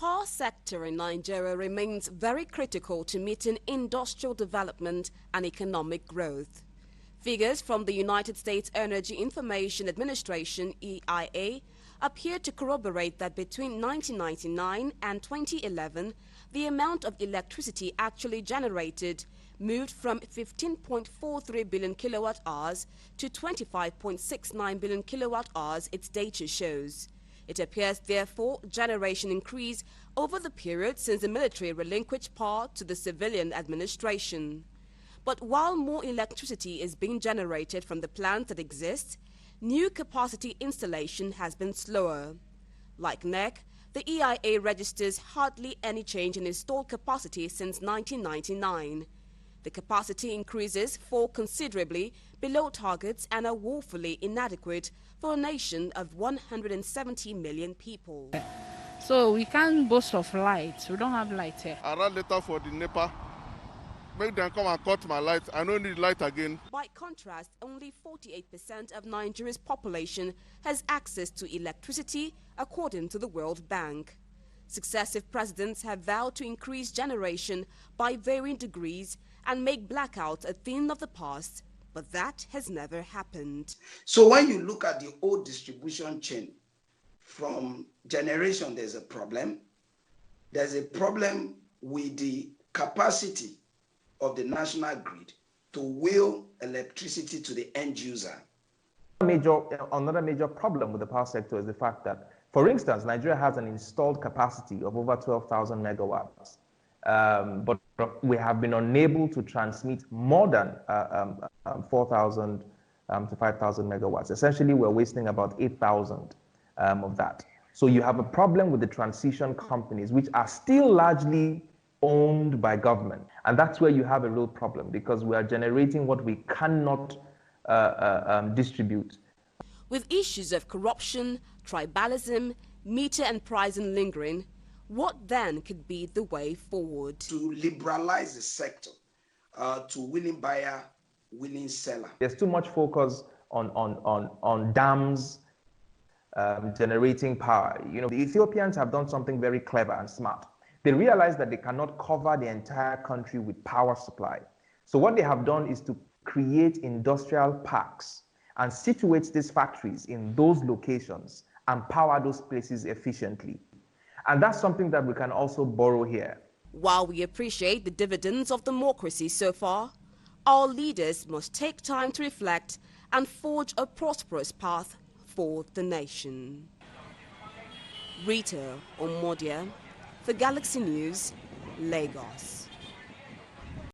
power sector in Nigeria remains very critical to meeting industrial development and economic growth. Figures from the United States Energy Information Administration (EIA) appear to corroborate that between 1999 and 2011, the amount of electricity actually generated moved from 15.43 billion kilowatt-hours to 25.69 billion kilowatt-hours, its data shows. It appears, therefore, generation increased over the period since the military relinquished power to the civilian administration. But while more electricity is being generated from the plants that exist, new capacity installation has been slower. Like NEC, the EIA registers hardly any change in installed capacity since 1999. The capacity increases fall considerably below targets and are woefully inadequate for a nation of 170 million people. So we can't boast of light. We don't have light here. I write letter for the NEPA. Make them come and cut my light. I don't need light again. By contrast, only 48% of Nigeria's population has access to electricity, according to the World Bank. Successive presidents have vowed to increase generation by varying degrees and make blackouts a thing of the past, but that has never happened. So when you look at the old distribution chain, from generation there's a problem. There's a problem with the capacity of the national grid to wheel electricity to the end user. Another major problem with the power sector is the fact that, for instance, Nigeria has an installed capacity of over 12,000 megawatts. But we have been unable to transmit more than 4,000 to 5,000 megawatts. Essentially, we're wasting about 8,000 of that. So you have a problem with the transition companies, which are still largely owned by government. And that's where you have a real problem, because we are generating what we cannot distribute. With issues of corruption, tribalism, meter and pricing lingering, what then could be the way forward? To liberalize the sector, to willing buyer, willing seller. There's too much focus on dams generating power. You know, the Ethiopians have done something very clever and smart. They realize that they cannot cover the entire country with power supply. So what they have done is to create industrial parks and situate these factories in those locations and power those places efficiently. And that's something that we can also borrow here. While we appreciate the dividends of democracy so far, our leaders must take time to reflect and forge a prosperous path for the nation. Rita Omodia, for Galaxy News, Lagos.